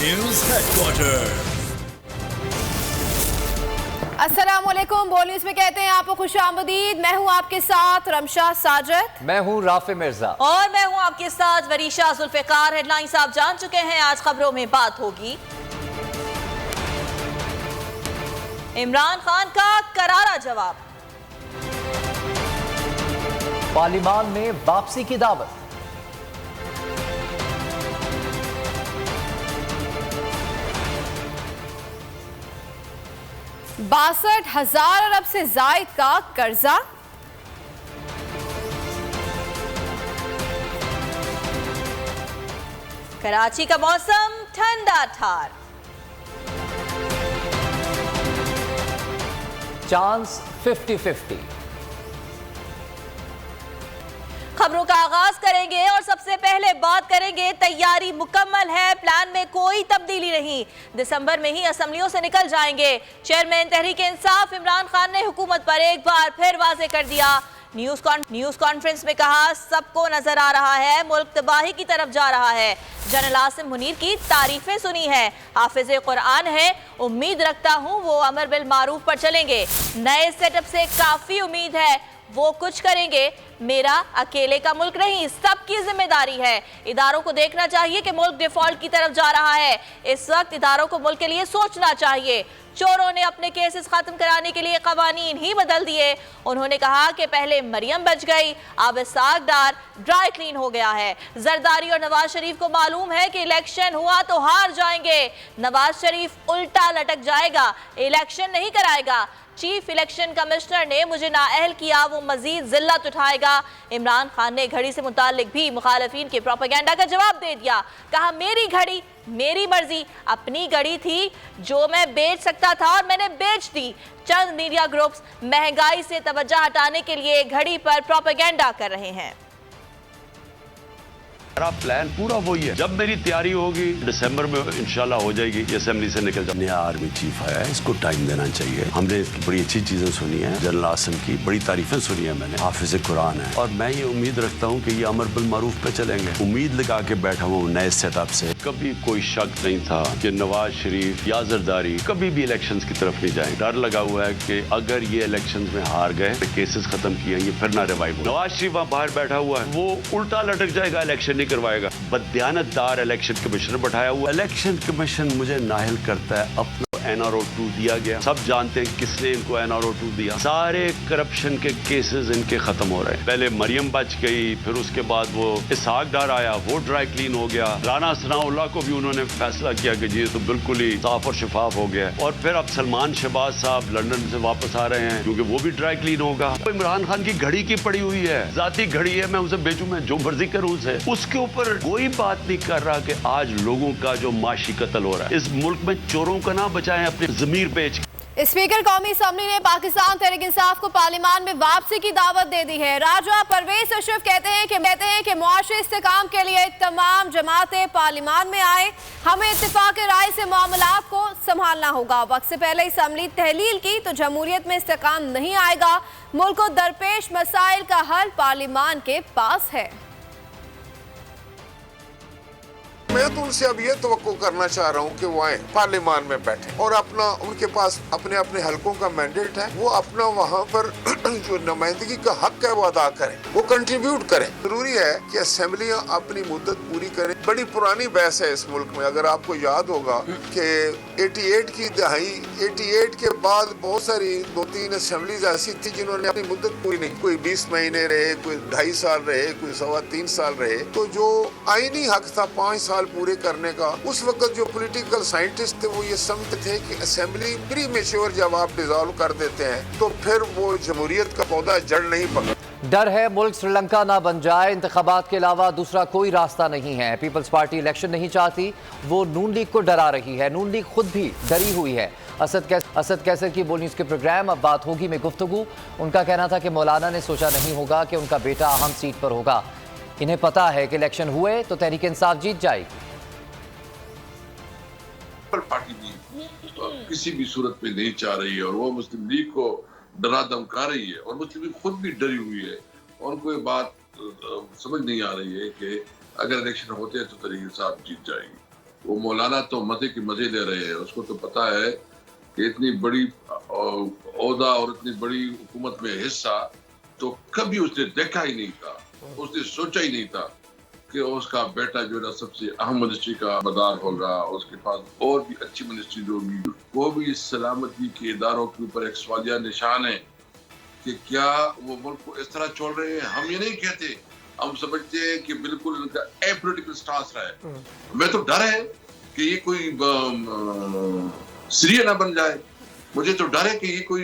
News headquarter. अस्सलामुअलैकुम। बोल news में कहते हैं आपको खुशामदीद। मैं हूं आपके साथ रमशा साजिद। मैं हूं राफे मिर्जा और मैं हूं आपके साथ वरीशा जुल्फिकार। हेडलाइंस आप जान चुके हैं, आज खबरों में बात होगी। इमरान खान का करारा जवाब, पार्लिमान में वापसी की दावत, 62,000 अरब से जायद का कर्जा, कराची का मौसम ठंडा ठार, चांस 50-50। खबरों का आगाज करेंगे और सबसे पहले बात करेंगे, तैयारी मुकम्मल है, प्लान में कोई तब्दीली नहीं, दिसंबर में ही असेंबलियों से निकल जाएंगे। चेयरमैन तहरीक इंसाफ इमरान खान ने हुकूमत पर एक बार फिर वाजे कर दिया। न्यूज कॉन्फ्रेंस में कहा, सबको नजर आ रहा है मुल्क तबाही की तरफ जा रहा है। जनरल आसिम मुनीर की तारीफें सुनी है, हाफिज कुरान है, उम्मीद रखता हूं वो अमर बिल मारूफ पर चलेंगे। नए सेटअप से काफी उम्मीद है वो कुछ करेंगे। मेरा अकेले का मुल्क नहीं, सबकी जिम्मेदारी है। इदारों को देखना चाहिए कि मुल्क डिफॉल्ट की तरफ जा रहा है। इस वक्त इदारों को मुल्क के लिए सोचना चाहिए। चोरों ने अपने केसेस खत्म कराने के लिए कवानीन ही बदल दिए। उन्होंने कहा कि पहले मरियम बच गई, अब इसाक डार ड्राई क्लीन हो गया है। जरदारी और नवाज शरीफ को मालूम है कि इलेक्शन हुआ तो हार जाएंगे। नवाज शरीफ उल्टा लटक जाएगा, इलेक्शन नहीं कराएगा। चीफ इलेक्शन कमिश्नर ने मुझे नाअहल किया, वो मजीद जिल्लत उठाएगा। इमरान खान ने घड़ी से मुतालिक भी मुखालिफिन के प्रोपेगेंडा का जवाब दे दिया। कहा, मेरी घड़ी मेरी मर्जी, अपनी घड़ी थी जो मैं बेच सकता था और मैंने बेच दी। चंद मीडिया ग्रुप्स महंगाई से तवज्जो हटाने के लिए घड़ी पर प्रोपेगेंडा कर रहे हैं। मेरा प्लान पूरा वही है, जब मेरी तैयारी होगी दिसंबर में इंशाल्लाह हो जाएगी, ये असेंबली से निकल जाए। नया आर्मी चीफ आया है, इसको टाइम देना चाहिए। हमने बड़ी अच्छी चीजें सुनी है, जनरल आसिम की बड़ी तारीफें सुनी है मैंने, हाफिज कुरान है, और मैं ये उम्मीद रखता हूँ कि ये अमर बिल मारूफ पे चलेंगे। उम्मीद लगा के बैठा हूँ नए सेटअप से। कभी कोई शक नहीं था कि नवाज शरीफ या जरदारी कभी भी इलेक्शन की तरफ नहीं जाए। डर लगा हुआ है कि अगर ये इलेक्शन में हार गए, केसेस खत्म किए, ये फिर ना रिवाइव। नवाज शरीफ वहाँ बाहर बैठा हुआ है, वो उल्टा लटक जाएगा, इलेक्शन करवाएगा। बददियानतदार इलेक्शन कमिश्नर बैठाया हुआ। इलेक्शन कमीशन मुझे नाहिल करता है, अपना NRO 2 दिया गया, सब जानते हैं किसने इनको NRO 2 दिया। सारे करप्शन के केसेस इनके खत्म हो रहे हैं। पहले मरियम बच गई, फिर उसके बाद वो इसाक डार आया, वो ड्राई क्लीन हो गया। राना सनाउल्लाह को भी उन्होंने फैसला किया कि जी तो बिल्कुल ही साफ और शफाफ हो गया। और फिर अब सलमान शहबाज साहब लंदन से वापस आ रहे हैं क्योंकि वो भी ड्राई क्लीन होगा। तो इमरान खान की घड़ी की पड़ी हुई है, जाती घड़ी है, मैं उसे बेचूं, मैं जो मर्जी करूं उसे। उसके ऊपर कोई बात नहीं कर रहा कि आज लोगों का जो माशी कत्ल हो रहा है, इस मुल्क में चोरों का ना बचाएं अपनी जमीर बेच। स्पीकर कौमी असम्बली ने पाकिस्तान तहरीक इंसाफ को पार्लिमान में वापसी की दावत दे दी है। राजा परवेज अशरफ कहते हैं कि मुआशी इस्तेकाम के लिए तमाम जमातें पार्लिमान में आए, हमें इत्तेफाक राय से मामलात को संभालना होगा। वक्त से पहले असम्बली तहलील की तो जमहूरियत में इस्तेकाम नहीं आएगा। मुल्क को दरपेश मसाइल का हल पार्लिमान के पास है। मैं तो उनसे अब ये तवक्को करना चाह रहा हूँ कि वो आए पार्लिमान में बैठे और अपना, उनके पास अपने अपने हलकों का मैंडेट है, वो अपना वहाँ पर जो नुमाइंदगी का हक है वो अदा करें, वो कंट्रीब्यूट करें। जरूरी है कि असेंबलियाँ अपनी मुद्दत पूरी करें। बड़ी पुरानी बहस है इस मुल्क में, अगर आपको याद होगा कि 88 की दहाई, 88 के बाद बहुत सारी 2-3 असेंबलीज ऐसी थी जिन्होंने अपनी मुद्दत पूरी नहीं, कोई 20 महीने रहे, कोई 2.5 साल रहे, कोई 3.25 साल रहे। तो जो आईनी हक था 5 साल पूरे करने का, उस वक्त जो पॉलिटिकल साइंटिस्ट थे वो ये समझते थे कि असेंबली प्री मेच्योर जब आप डिसॉल्व कर देते हैं तो फिर वो जमहूरियत का पौधा जड़ नहीं पकड़। डर है मुल्क श्रीलंका ना बन जाए, इंतखाबात के अलावा दूसरा कोई रास्ता नहीं है। पीपल्स पार्टी इलेक्शन नहीं चाहती, वो नून लीग को डरा रही है। नून लीग खुद भी डरी हुई है। असद कैसर की बोल न्यूज़ के प्रोग्राम अब बात होगी में गुफ्तगू। उनका कहना था कि मौलाना ने सोचा नहीं होगा कि उनका बेटा अहम सीट पर होगा। इन्हें पता है कि इलेक्शन हुए तो तहरीक इंसाफ जीत जाएगी। पार्टी भी तो किसी भी सूरत में नहीं चाह रही है और वो मुस्लिम लीग को डरा धमका रही है और मुस्लिम लीग खुद भी डरी हुई है और उनको ये बात समझ नहीं आ रही है कि अगर इलेक्शन होते हैं तो तहरीक इंसाफ जीत जाएगी। वो मौलाना तो मजे की मजे ले रहे हैं। उसको तो पता है कि इतनी बड़ी ओहदा और इतनी बड़ी हुकूमत में हिस्सा तो कभी उसने देखा ही नहीं था, उसने सोचा ही नहीं था कि उसका बेटा जो है सबसे अहम मिनिस्ट्री का मदार होगा, उसके पास और भी अच्छी मिनिस्ट्री होगी। वो भी सलामती के इदारों के ऊपर एक सवालिया निशान है कि क्या वो मुल्क को इस तरह छोड़ रहे हैं। हम ये नहीं कहते, हम समझते हैं कि बिल्कुल इनका एपॉलिटिकल स्टांस रहा है। मैं तो डर है कि ये कोई सीरिया ना बन जाए, मुझे तो डर है कि ये कोई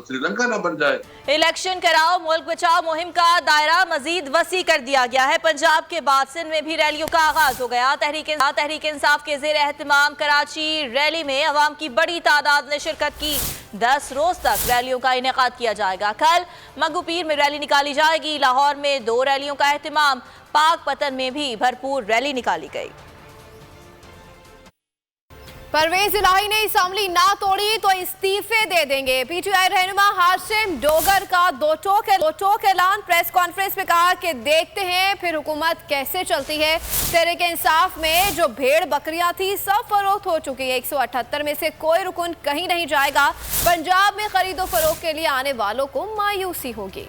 श्रीलंका ना बन जाए। इलेक्शन कराओ मुल्क बचाओ मुहिम का दायरा मजीद वसी कर दिया गया है। पंजाब के बाद सिंध में भी रैलियों का आगाज हो गया। तहरीक इंसाफ के ज़ेर एहतमाम कराची रैली में अवाम की बड़ी तादाद ने शिरकत की। 10 रोज तक रैलियों का इनेकाद किया जाएगा। कल मंगू पीर में रैली निकाली जाएगी। लाहौर में 2 रैलियों का एहतमाम। पाक पतन में भी भरपूर रैली निकाली गई। परवेज इलाही ने असम्बली ना तोड़ी तो इस्तीफे दे देंगे। पीटीआई रहनुमा हाशिम डोगर का दो टोक ऐलान। प्रेस कॉन्फ्रेंस में कहा कि देखते हैं फिर हुकूमत कैसे चलती है। तहरीक इंसाफ में जो भेड़ बकरियां थी सब फरोख्त हो चुकी है। 178 में से कोई रुकन कहीं नहीं जाएगा। पंजाब में खरीदो फरोख्त के लिए आने वालों को मायूसी होगी।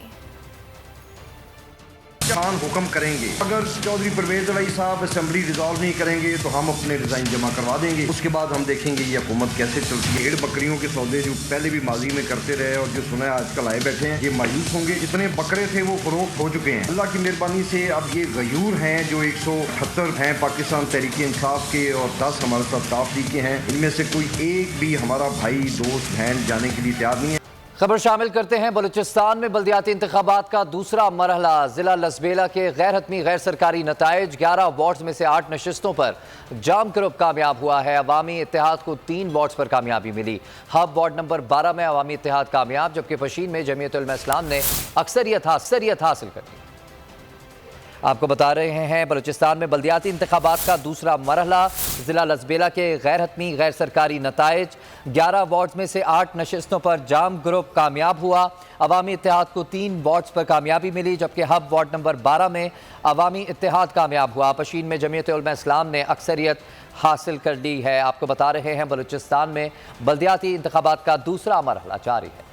हुक्म करेंगे, अगर चौधरी परवेज इलाही साहब असेंबली रिजॉल्व नहीं करेंगे तो हम अपने रिजाइन जमा करवा देंगे। उसके बाद हम देखेंगे ये हुकूमत कैसे चलती है। भेड़ बकरियों के सौदे जो पहले भी माजी में करते रहे और जो सुना है आजकल आए बैठे हैं, ये मायूस होंगे। जितने बकरे थे वो फरोख्त हो चुके हैं। अल्लाह की मेहरबानी से अब ये गयूर हैं जो 178 हैं पाकिस्तान तहरीक इंसाफ के और 10 हमारे साथ ताफ लीग के हैं। इनमें से कोई एक भी हमारा भाई दोस्त बहन जाने के लिए तैयार नहीं है। खबर शामिल करते हैं। बलूचिस्तान में बल्दियाती इंतखाबात का दूसरा मरहला। जिला लसबेला के गैर हतमी गैर सरकारी नताइज 11 वार्ड्स में से 8 नशिस्तों पर जाम ग्रुप कामयाब हुआ है। अवामी इत्तेहाद को 3 वार्ड्स पर कामयाबी मिली। हब वार्ड नंबर 12 में अवामी इत्तेहाद कामयाब, जबकि पशीन में जमीयत उलमा इस्लाम ने अक्सरियत हासिल कर दी। आपको बता रहे हैं बलूचिस्तान में बल्दियाती इंतखाबात का दूसरा मरहला। जिला लसबेला के गैर हतमी गैर सरकारी नताइज 11 वार्ड्स में से 8 नशिस्तों पर जाम ग्रुप कामयाब हुआ। अवामी इत्तेहाद को 3 वार्ड्स पर कामयाबी मिली, जबकि हब वार्ड नंबर 12 में अवामी इत्तेहाद कामयाब हुआ। पशीन में जमीयत उलमा इस्लाम ने अक्सरियत हासिल कर ली है। आपको बता रहे हैं बलूचिस्तान में बल्दियाती इंतखाबात का दूसरा मरहला जारी है।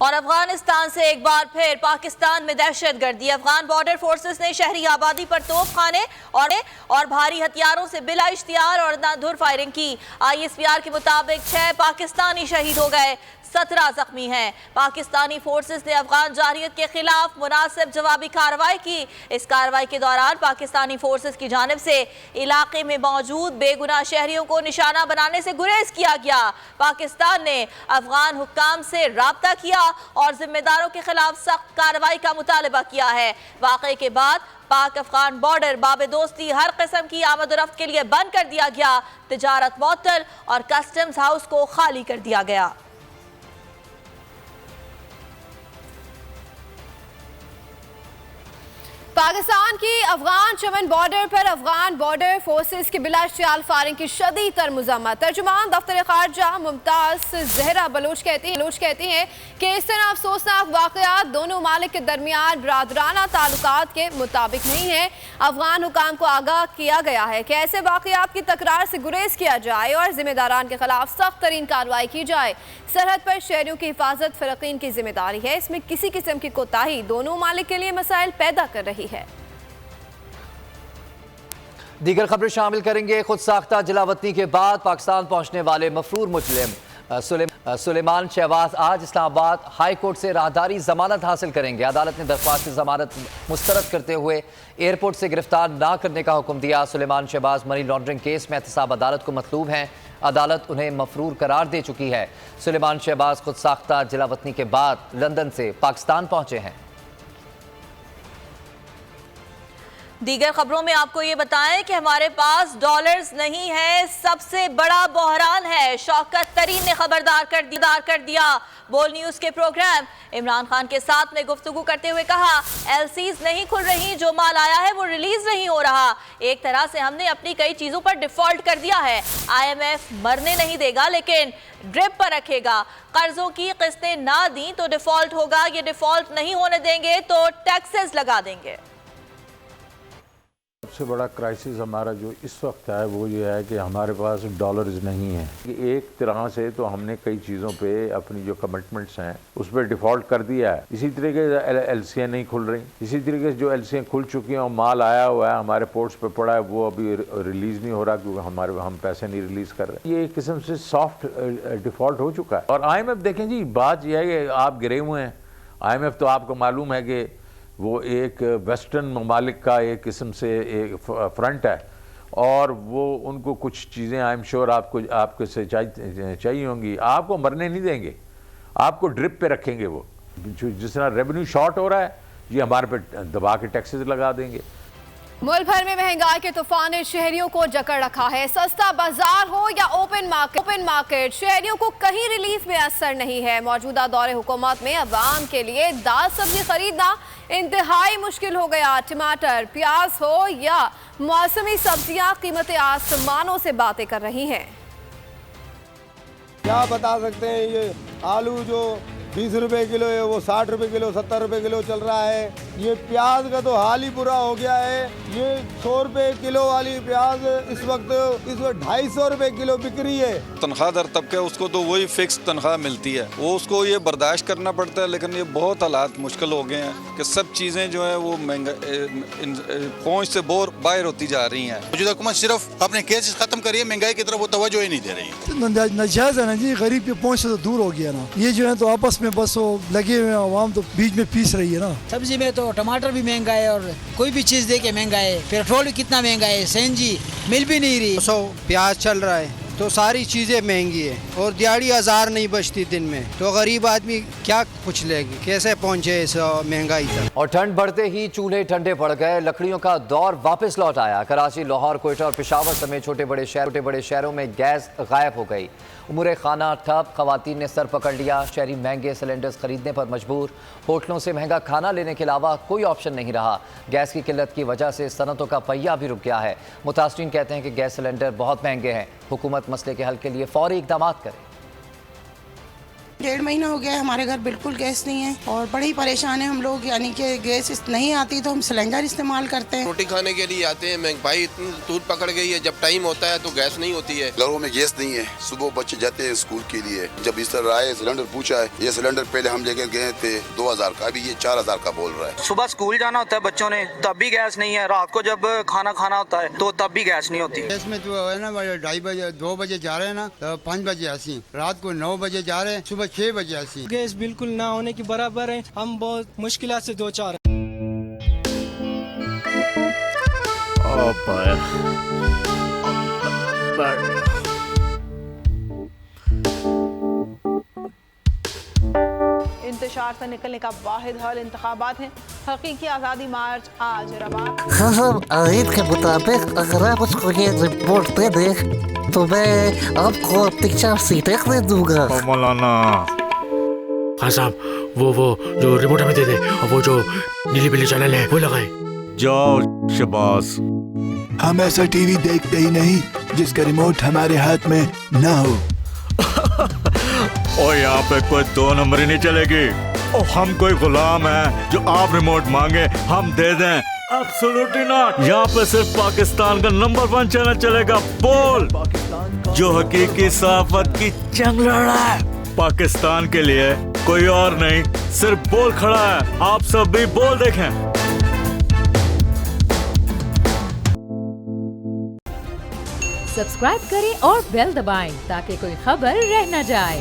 और अफगानिस्तान से एक बार फिर पाकिस्तान में दहशतगर्दी। अफगान बॉर्डर फोर्सेस ने शहरी आबादी पर तोपखाने और भारी हथियारों से बिला इश्तियार और अंधाधुंध फायरिंग की। ISPR के मुताबिक 6 पाकिस्तानी शहीद हो गए, 17 जख्मी हैं। पाकिस्तानी फोर्सेस ने अफगान जारहियत के खिलाफ मुनासिब जवाबी कार्रवाई की। इस कार्रवाई के दौरान पाकिस्तानी फोर्सेस की जानिब से इलाके में मौजूद बेगुनाह शहरियों को निशाना बनाने से गुरेज किया गया। पाकिस्तान ने अफगान हुक्काम से राब्ता किया और जिम्मेदारों के खिलाफ सख्त कार्रवाई का मुतालबा किया है। वाक़े के बाद पाक अफगान बॉर्डर बाबे दोस्ती हर किस्म की आमद-ओ-रफ्त के लिए बंद कर दिया गया। तिजारत मुअत्तल और कस्टम्स हाउस को खाली कर दिया गया। पाकिस्तान की अफगान चमन बॉर्डर पर अफगान बॉर्डर फोर्सेस की बिला इश्तियाल फायरिंग की शदीद तर मुज़म्मत। तर्जुमान दफ्तर खारजा मुमताज़ ज़हरा बलूच कहती हैं कि इस तरह अफसोसनाक वाक़यात दोनों ममालिक के दरमियान बरादराना ताल्लुकात के मुताबिक नहीं है। अफगान हुकाम को आगाह किया गया है कि ऐसे वाक़यात की तकरार से गुरेज किया जाए और जिम्मेदारान के खिलाफ सख्त तरीन कार्रवाई की जाए। सरहद पर शहरियों की हिफाजत फ़रक़ीन की जिम्मेदारी है। इसमें किसी किस्म की कोताही दोनों ममालिक के लिए मसाइल पैदा कर रही है। दीगर खबरें शामिल करेंगे। खुद साख्ता जिला वतनी के बाद पाकिस्तान पहुंचने वाले मफरूर मुजरिम सुलेमान शहबाज आज इस्लामाबाद हाई कोर्ट से राहदारी जमानत हासिल करेंगे। अदालत ने दरख्वास्त जमानत मुस्तरद करते हुए एयरपोर्ट से गिरफ्तार ना करने का हुक्म दिया। Suleman Shahbaz money laundering case में एहतसाब अदालत को मतलूब हैं। अदालत उन्हें मफरूर करार दे चुकी है। सुलेमान शहबाज खुद साख्ता जिला वतनी के बाद लंदन से पाकिस्तान पहुंचे हैं। दीगर खबरों में आपको ये बताएं कि हमारे पास डॉलर्स नहीं है, सबसे बड़ा बहरान है। शौकत तरीन ने खबरदार कर दिया। बोल न्यूज के प्रोग्राम इमरान खान के साथ में गुफ्तगू करते हुए कहा, LCs नहीं खुल रही, जो माल आया है वो रिलीज नहीं हो रहा। एक तरह से हमने अपनी कई चीजों पर डिफॉल्ट कर दिया है। IMF मरने नहीं देगा लेकिन ड्रिप पर रखेगा। कर्जों की किस्तें ना दी तो डिफॉल्ट होगा, ये डिफॉल्ट नहीं होने देंगे तो टैक्सेस लगा देंगे। सबसे बड़ा क्राइसिस हमारा जो इस वक्त है वो ये है कि हमारे पास डॉलर्स नहीं है। एक तरह से तो हमने कई चीज़ों पे अपनी जो कमिटमेंट्स हैं उस पर डिफ़ॉल्ट कर दिया है। इसी तरीके से एलसीएं नहीं खुल रही, इसी तरीके से जो एलसीएं खुल चुकी हैं और माल आया हुआ है हमारे पोर्ट्स पे पड़ा है वो अभी रिलीज़ नहीं हो रहा क्योंकि हम पैसे नहीं रिलीज़ कर रहे। ये एक किस्म से सॉफ्ट डिफ़ॉल्ट हो चुका है। और IMF देखें जी, बात यह है कि आप गिरे हुए हैं। IMF तो आपको मालूम है कि वो एक वेस्टर्न ममालिक का एक किस्म से एक फ्रंट है और वो उनको कुछ चीज़ें आई एम श्योर आपको से चाहिए होंगी। आपको मरने नहीं देंगे, आपको ड्रिप पे रखेंगे। वो जिस तरह रेवेन्यू शॉर्ट हो रहा है ये हमारे पे दबा के टैक्सेस लगा देंगे। मुल्क भर में महंगाई के तूफान ने शहरियों को जकड़ रखा है। सस्ता बाजार हो या ओपन मार्केट शहरियों को कहीं रिलीफ में असर नहीं है। मौजूदा दौरे हुकूमत में अवाम के लिए दाल सब्जी खरीदना इंतहाई मुश्किल हो गया। टमाटर, प्याज हो या मौसमी सब्जियां, कीमतें आसमानों से बातें कर रही हैं। क्या बता सकते हैं, ये आलू जो 20 रुपए किलो है वो 60 रुपए किलो 70 रुपए किलो चल रहा है। ये प्याज का तो हाल ही बुरा हो गया है। ये 100 रुपए किलो वाली प्याज इस वक्त 250 रुपए किलो बिक रही है। तनख्वाहदार तबका है उसको तो वही फिक्स तनख्वाह मिलती है, वो उसको ये बर्दाश्त करना पड़ता है। लेकिन ये बहुत हालात मुश्किल हो गए हैं कि सब चीज़ें जो है वो महंगा पहुँच से बाहर होती जा रही हैं। मौजूदा हुकूमत सिर्फ अपने केसेस खत्म करिए, महंगाई की तरफ वो तवज्जो ही नहीं दे रही है। नजायज है ना जी, गरीब की पहुँच से तो दूर हो गया ना। ये जो है तो आपस में बस वो लगे हुए हैं, आवाम तो बीच में पीस रही है ना। सब्जी में तो टमाटर भी महंगा है और कोई भी चीज दे के महंगा है। पेट्रोल भी कितना महंगा है, सीएनजी मिल भी नहीं रही। 200 प्याज चल रहा है तो सारी चीजें महंगी है और दिहाड़ी 1000 नहीं बचती दिन में, तो गरीब आदमी क्या कुछ लेगी, कैसे पहुंचे इस महंगाई तक। और ठंड बढ़ते ही चूल्हे ठंडे पड़ गए, लकड़ियों का दौर वापस लौट आया। कराची, लाहौर, कोयटा और पेशावर समेत छोटे बड़े शहरों में गैस गायब हो गई। उमूर खाना ठप, खवातीन ने सर पकड़ लिया। शहरी महंगे सिलेंडर्स खरीदने पर मजबूर। होटलों से महंगा खाना लेने के अलावा कोई ऑप्शन नहीं रहा। गैस की किल्लत की वजह से सनतों का पहिया भी रुक गया है। मुतासरीन कहते हैं कि गैस सिलेंडर बहुत महंगे हैं। हुकूमत मसले के हल के लिए फौरी इक़दाम करे। 1.5 महीना हो गया है, हमारे घर बिल्कुल गैस नहीं है और बड़ी परेशान है हम लोग। यानी कि गैस नहीं आती तो हम सिलेंडर इस्तेमाल करते हैं। रोटी खाने के लिए आते हैं, महंगाई इतनी तूत पकड़ गई है, जब टाइम होता है तो गैस नहीं होती है। घरों में गैस नहीं है, सुबह बच्चे जाते हैं स्कूल के लिए, जब इस तरह आए सिलेंडर पूछा है, ये सिलेंडर पहले हम लेकर गए थे 2000 का, अभी ये 4000 का बोल रहा है। सुबह स्कूल जाना होता है बच्चों ने तब भी गैस नहीं है, रात को जब खाना खाना होता है तो तब भी गैस नहीं होती। गैस में तो है ना 2:30 बजे 2 बजे जा रहे हैं ना तो 5 बजे आसी, रात को 9 बजे जा रहे हैं, सुबह 6 बजे आसी। गैस बिल्कुल ना होने की बराबर है। हम बहुत मुश्किलात से 2-4 इंतशार से निकलने का वाहिद हल इंतखाबात है। हकीकी आज़ादी मार्च आज रवा। आयत के मुताबिक अगर आप उसको ये रिपोर्ट दे दे तो मैं आपको अपनी 4 सीटें दे दूंगा। मौलाना हाँ साहब, वो जो रिमोट हमें दे दे और वो जो नीली पीली चैनल है वो लगाए। जाओ शबाज, हम ऐसा टीवी देखते ही नहीं जिसका रिमोट हमारे हाथ में ना हो। और यहाँ पे कोई 2 नंबर ही नहीं चलेगी। और हम कोई गुलाम है जो आप रिमोट मांगे हम दे दें? Absolutely not. यहाँ पे सिर्फ पाकिस्तान का नंबर 1 चैनल चलेगा, बोल, जो हकीकी सहाफत की जंग लड़ रहा है। पाकिस्तान के लिए कोई और नहीं, सिर्फ बोल खड़ा है। आप सब भी बोल देखें। सब्सक्राइब करें और बेल दबाएं ताकि कोई खबर रह न जाए।